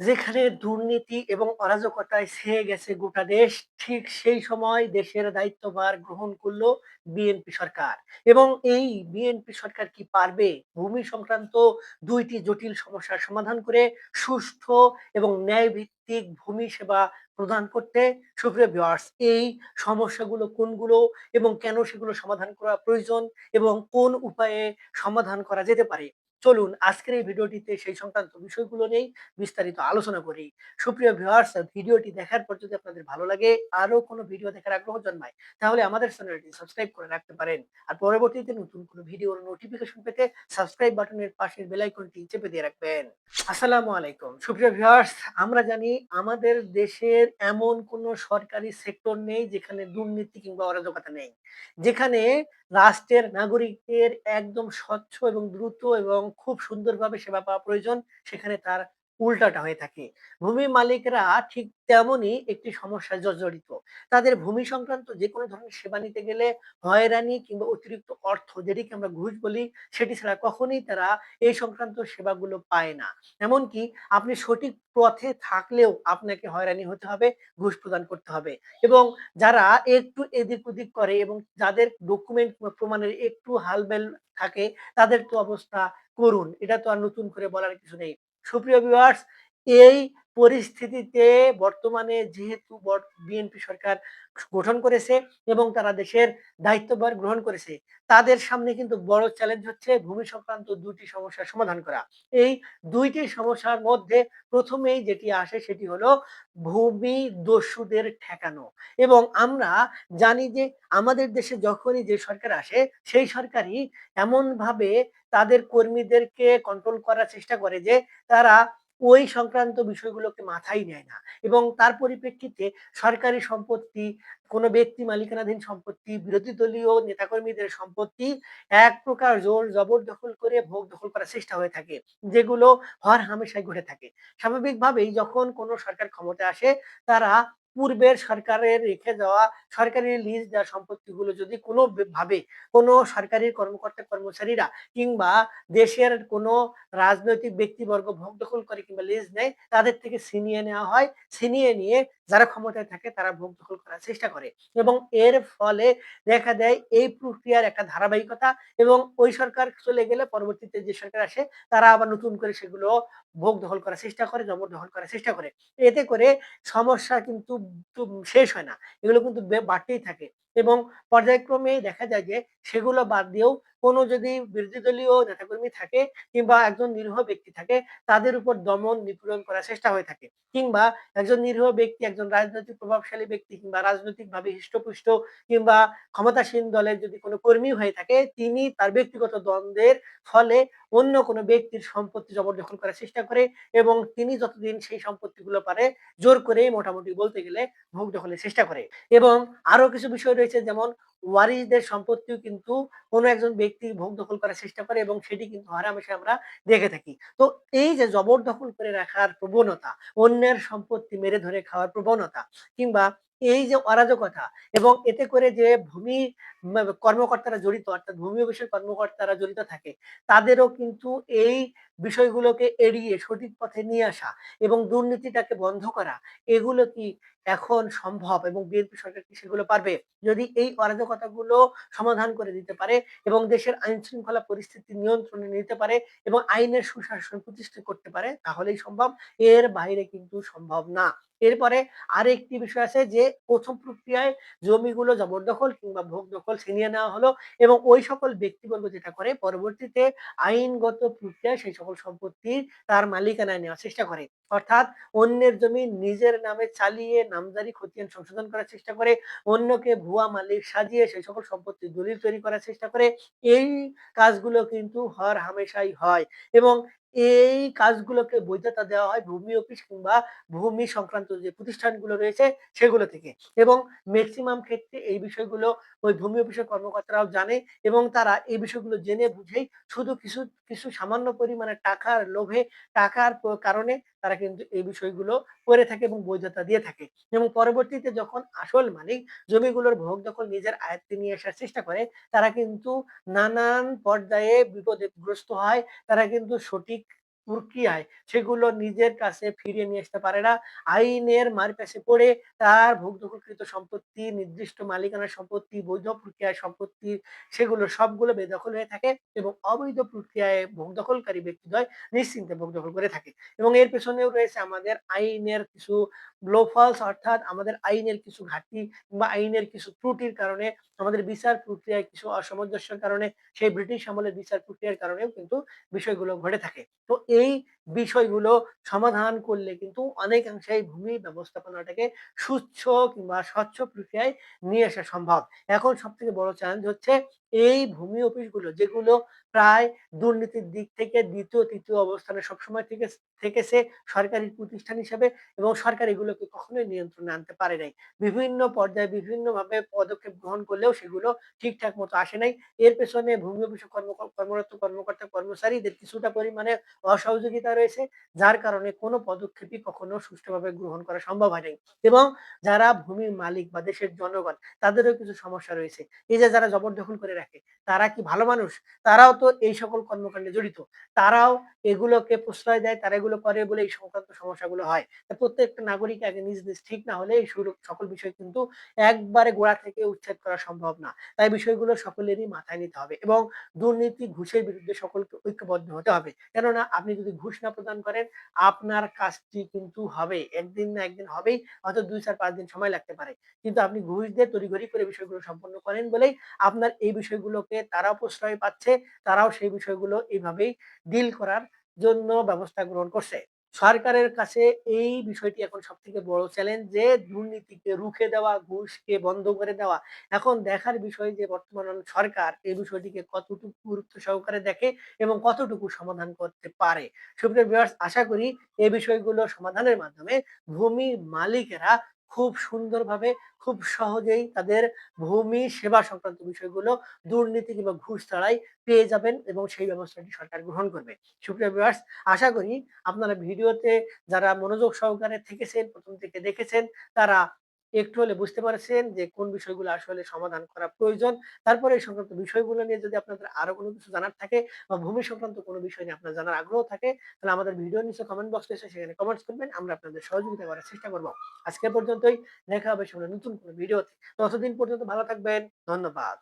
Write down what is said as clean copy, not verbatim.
যেখানে দুর্নীতি এবং অরাজকতায় ছেয়ে গেছে গোটা দেশ, ঠিক সেই সময় দেশের দায়িত্বভার গ্রহণ করল বিএনপি সরকার। এবং এই বিএনপি সরকার কি পারবে ভূমি সংক্রান্ত ২ টি জটিল সমস্যার সমাধান করে সুষ্ঠু এবং ন্যায়ভিত্তিক ভূমি সেবা প্রদান করতে? সুপ্রিয় ভিউয়ার্স, এই সমস্যাগুলো কোনগুলো এবং কেন সেগুলো সমাধান করা প্রয়োজন এবং কোন উপায়ে সমাধান করা যেতে পারে? চলুন আজকের এই ভিডিওটিতে সেই সংক্রান্ত বিষয়গুলো নিয়েই বিস্তারিত আলোচনা করি। সুপ্রিয় ভিউয়ার্স, ভিডিওটি দেখার পর যদি আপনাদের ভালো লাগে, আরো কোনো ভিডিও দেখার আগ্রহ জন্মায়, তাহলে আমাদের চ্যানেলটি সাবস্ক্রাইব করে রাখতে পারেন। আর পরবর্তীতে নতুন কোনো ভিডিওর নোটিফিকেশন পেতে সাবস্ক্রাইব বাটনের পাশের বেল আইকনটি চেপে দিয়ে রাখবেন। আসসালামু আলাইকুম। সুপ্রিয় ভিউয়ার্স, আমরা জানি আমাদের দেশের এমন কোনো সরকারি সেক্টর নেই যেখানে দুর্নীতি কিংবা অরাজকতা নেই। যেখানে রাষ্ট্রের নাগরিকের একদম স্বচ্ছ এবং দ্রুত এবং খুব সুন্দরভাবে সেবা পাওয়া প্রয়োজন, সেখানে তার উল্টাটা হয়ে থাকে। ভূমি মালিকরা ঠিক তেমনই একটি সমস্যায় জর্জরিত। তাদের ভূমি সংক্রান্ত যেকোনো ধরনের সেবা নিতে গেলে হয়রানি কিংবা অতিরিক্ত অর্থ, যেটিকে আমরা ঘুষ বলি, সেটি ছাড়া কখনোই তারা এই সংক্রান্ত সেবাগুলো পায় না। এমনকি আপনি সঠিক পথে থাকলেও আপনাকে হয়রানি হতে হবে, ঘুষ প্রদান করতে হবে। এবং যারা একটু এদিক ওদিক করে এবং যাদের ডকুমেন্ট বা প্রমাণের একটু হালবেল থাকে, তাদের তো অবস্থা করুণ। এটা তো আর নতুন করে বলার কিছু নেই। সুপ্রিয় ভিউয়ার্স, এই পরিস্থিতিতে বর্তমানে যেহেতু বিএনপি সরকার গঠন করেছে এবং তারা দেশের দায়িত্বভার গ্রহণ করেছে, তাদের সামনে কিন্তু বড় চ্যালেঞ্জ হচ্ছে ভূমি সংক্রান্ত ২ টি সমস্যার সমাধান করা। এই ২ টি সমস্যার মধ্যে ১ম এই যেটি আসে সেটি হলো ভূমি দস্যুদের ঠেকানো। এবং আমরা জানি যে আমাদের দেশে যখনই যে সরকার আসে, সেই সরকারই এমনভাবে তাদের কর্মীদেরকে কন্ট্রোল করার চেষ্টা করে যে তারা ওই সংক্রান্ত বিষয়গুলোকে মাথায় নেয় না। এবং তার পরিপ্রেক্ষিতে সরকারি সম্পত্তি, কোনো ব্যক্তি মালিকানাধীন সম্পত্তি, বিরোধী দলীয় নেতাকর্মীদের সম্পত্তি এক প্রকার জোর জবরদখল করে ভোগ দখল করার চেষ্টা হয়ে থাকে। যেগুলো হরহামেশাই ঘটে থাকে। স্বাভাবিকভাবেই যখন কোনো সরকার ক্ষমতায় আসে, তারা পূর্বের সরকারের রেখে যাওয়া সরকারি লিজ দেওয়া সম্পত্তিগুলো যদি কোনো ভাবে কোনো সরকারি কর্মকর্তা কর্মচারীরা কিংবা দেশের কোনো রাজনৈতিক ব্যক্তিবর্গ ভোগ দখল করে কিংবা লিজ নেয়, তাদের থেকে ছিনিয়ে নেওয়া হয়। ছিনিয়ে নিয়ে যারা ক্ষমতায় থাকে তারা ভোগ দখল করার চেষ্টা করে। এবং এর ফলে দেখা দেয় এই প্রক্রিয়ার একটা ধারাবাহিকতা। এবং ওই সরকার চলে গেলে পরবর্তীতে যে সরকার আসে, তারা আবার নতুন করে সেগুলো ভোগ দখল করার চেষ্টা করে, জবরদখল করার চেষ্টা করে। এতে করে সমস্যা কিন্তু শেষ হয় না। এগুলো কিন্তু বাড়তেই থাকে। এবং পর্যায়ক্রমে দেখা যায় যে সেগুলো বাদ দিয়েও কোনো যদি বিরোধী দলীয় নেতাকর্মী থাকে কিংবা একজন নিরীহ ব্যক্তি থাকে, তাদের উপর দমন নিপীড়ন করার চেষ্টা হয়ে থাকে। কিংবা একজন নিরীহ ব্যক্তি, একজন রাজনৈতিক প্রভাবশালী ব্যক্তি কিংবা রাজনৈতিকভাবে হৃষ্টপুষ্ট কিংবা ক্ষমতাসীন দলের যদি কোনো কর্মী হয়ে থাকে, তিনি তার ব্যক্তিগত দ্বন্দ্বের ফলে অন্য কোনো ব্যক্তির সম্পত্তি জবরদখল করার চেষ্টা করে। এবং তিনি যতদিন সেই সম্পত্তিগুলো পারে জোর করেই মোটামুটি বলতে গেলে ভোগ দখলের চেষ্টা করে। এবং আরো কিছু বিষয় রয়েছে, যেমন ওয়ারিশদের সম্পত্তিও কিন্তু কোনো একজন ব্যক্তি ভোগ দখল করার চেষ্টা করে এবং সেটি কিন্তু হরহামেশা আমরা দেখে থাকি। তো এই যে জবরদখল করে রাখার প্রবণতা, অন্যের সম্পত্তি মেরে ধরে খাওয়ার প্রবণতা কিংবা এই যে অরাজকতা, এবং এতে করে যে ভূমি কর্মকর্তারা জড়িত, অর্থাৎ ভূমি অফিসের কর্মকর্তারা জড়িত থাকে, তাদেরও কিন্তু এই বিষয়গুলোকে এড়িয়ে সঠিক পথে নিয়ে আসা এবং দুর্নীতিটাকে বন্ধ করা, এগুলো কি এখন সম্ভব? এবং বিএনপি সরকার কি সেগুলো পারবে? যদি এই অরাজকতাগুলো সমাধান করে দিতে পারে এবং দেশের আইন শৃঙ্খলা পরিস্থিতি নিয়ন্ত্রণে নিতে পারে এবং আইনের সুশাসন প্রতিষ্ঠা করতে পারে, তাহলেই সম্ভব। এর বাইরে কিন্তু সম্ভব না। এরপরে আরেকটি বিষয় আছে যে ১ম প্রক্রিয়ায় জমিগুলো জবরদখল কিংবা ভোগ দখল ছিনিয়ে নেওয়া হলো এবং ওই সকল ব্যক্তিবর্গ যেটা করে পরবর্তীতে আইনগত প্রক্রিয়ায় সেই সকল সম্পত্তি তার মালিকানায় নেওয়ার চেষ্টা করে। অর্থাৎ অন্যের জমি নিজের নামে চালিয়ে নামজারি খতিয়ান সংশোধন করার চেষ্টা করে, অন্যকে ভুয়া মালিক সাজিয়ে সেই সকল সম্পত্তির দলিল তৈরি করার চেষ্টা করে। এই কাজগুলো কিন্তু হরহামেশাই হয় এবং এই কাজগুলোকে বৈধতা দেওয়া হয় ভূমি অফিস কিংবা ভূমি সংক্রান্ত যে প্রতিষ্ঠানগুলো রয়েছে সেগুলো থেকে। এবং মেক্সিমাম ক্ষেত্রে এই বিষয়গুলো ওই ভূমি অফিসের কর্মকর্তারাও জানে এবং তারা এই বিষয়গুলো জেনে বুঝেই শুধু কিছু সামান্য পরিমাণে টাকার লোভে, টাকার কারণে তারা কিন্তু এই বিষয়গুলো করে থাকে এবং বৈধতা দিয়ে থাকে। এবং পরবর্তীতে যখন আসল মালিক জমিগুলোর ভোগ দখল নিজের আয়ত্তে নিয়ে আসার চেষ্টা করে, তারা কিন্তু নানান পর্যায়ে বিপদে গ্রস্ত হয়। তারা কিন্তু সঠিক প্রক্রিয়ায় সেগুলো নিজের কাছে ফিরিয়ে নিয়ে আসতে পারে না। আইনের মারপ্যাঁচে পড়ে তার ভূ-দখলকৃত সম্পত্তি, নির্দিষ্ট মালিকানার সম্পত্তি, বৈধ প্রক্রিয়ায় সম্পত্তি সেগুলো সবগুলো বেদখল হয়ে থাকে এবং অবৈধ প্রক্রিয়ায় ভূ-দখলকারী ব্যক্তিদ্বয় নিশ্চিন্তে ভূ-দখল করে থাকে। এবং এর পেছনেও রয়েছে আমাদের আইনের কিছু লোফলস, অর্থাৎ আমাদের আইনের কিছু ঘাটতি কিংবা আইনের কিছু ত্রুটির কারণে, আমাদের বিচার প্রক্রিয়ায় কিছু অসামঞ্জস্যের কারণে, সেই ব্রিটিশ আমলের বিচার প্রক্রিয়ার কারণেও কিন্তু বিষয়গুলো ঘটে থাকে। তো এই বিষয়গুলো সমাধান করলে কিন্তু অনেকাংশেই ভূমি ব্যবস্থাপনাটাকে সুচ্ছ কিংবা স্বচ্ছ প্রক্রিয়ায় নিয়ে আসা সম্ভব। এখন সবথেকে বড় চ্যালেঞ্জ হচ্ছে এই ভূমি অফিসগুলো, যেগুলো প্রায় দুর্নীতির দিক থেকে ২য়, ৩য় অবস্থানে সবসময় থেকেছে সরকারি প্রতিষ্ঠান হিসেবে, এবং সরকার এগুলোকে কখনোই নিয়ন্ত্রণে আনতে পারে নাই। বিভিন্ন পর্যায়ে বিভিন্নভাবে পদক্ষেপ গ্রহণ করলেও সেগুলো ঠিকঠাক মতো আসে নাই। এর পেছনে ভূমি অফিসে কর্মরত কর্মকর্তা কর্মচারীদের কিছুটা পরিমাণে অসহযোগিতা রয়েছে, যার কারণে কোনো পদক্ষেপই কখনো সুষ্ঠুভাবে গ্রহণ করা সম্ভব হয় নাই। এবং যারা ভূমির মালিক বা দেশের জনগণ, তাদেরও কিছু সমস্যা রয়েছে। এই যে যারা জবরদখল করে রাখে, তারা কি ভালো মানুষ? তারাও তো এই সকল কর্মকাণ্ডে জড়িত। তারাও এগুলোকে প্রশ্রয় দেয়, তারা এগুলো করে বলে এই সংক্রান্ত সমস্যাগুলো হয়। প্রত্যেকটা নাগরিক আগে নিজ ঠিক না হলে এই সকল বিষয় কিন্তু একবারে গোড়া থেকে উচ্ছেদ করা সম্ভব না। তাই বিষয়গুলো সকলেরই মাথায় নিতে হবে এবং দুর্নীতি, ঘুষের বিরুদ্ধে সকলকে ঐক্যবদ্ধ হতে হবে। কেননা আপনি যদি ঘুষ না প্রদান করেন, আপনার কাজটি কিন্তু হবে। একদিন না একদিন হবেই। হয়তো ২, ৪, ৫ দিন সময় লাগতে পারে। কিন্তু আপনি ঘুষ দিয়ে তড়িঘড়ি করে বিষয়গুলো সম্পন্ন করেন বলেই আপনার এই বিষয়গুলোকে তারাও প্রশ্রয় পাচ্ছে, তারাও সেই বিষয়গুলো এভাবেই ডিল করার জন্য ব্যবস্থা গ্রহণ করছে। সরকারের কাছে এই বিষয়টি এখন সবথেকে বড় চ্যালেঞ্জ, যে দুর্নীতিকে রুখে দেওয়া, ঘুষকে বন্ধ করে দেওয়া। এখন দেখার বিষয় যে বর্তমান সরকার এই বিষয়টিকে কতটুকু গুরুত্ব সহকারে দেখে এবং কতটুকু সমাধান করতে পারে। সুপ্রিয় ভিউয়ার্স, আশা করি এই বিষয়গুলো সমাধানের মাধ্যমে ভূমি মালিকেরা খুব সুন্দরভাবে, খুব সহজেই তাদের ভূমি সেবা সংক্রান্ত বিষয়গুলো দুর্নীতি কিংবা ঘুষ ছাড়াই পেয়ে যাবেন এবং সেই ব্যবস্থাটি সরকার গ্রহণ করবে। সুপ্রিয় ভিউয়ার্স, আশা করি আপনারা ভিডিওতে যারা মনোযোগ সহকারে থেকেছেন, ১ম থেকে দেখেছেন, তারা একটু হলে বুঝতে পারছেন যে কোন বিষয়গুলো আসলে সমাধান করা প্রয়োজন। তারপরে এই সংক্রান্ত বিষয়গুলো নিয়ে যদি আপনাদের আরো কোনো কিছু জানার থাকে বা ভূমি সংক্রান্ত কোনো বিষয় নিয়ে আপনার জানার আগ্রহ থাকে, তাহলে আমাদের ভিডিওর নিচে কমেন্ট বক্স রয়েছে, সেখানে কমেন্টস করবেন। আমরা আপনাদের সহযোগিতা করার চেষ্টা করব। আজকে পর্যন্তই। দেখা হবে সামনে নতুন কোনো ভিডিওতে। ততদিন পর্যন্ত ভালো থাকবেন। ধন্যবাদ।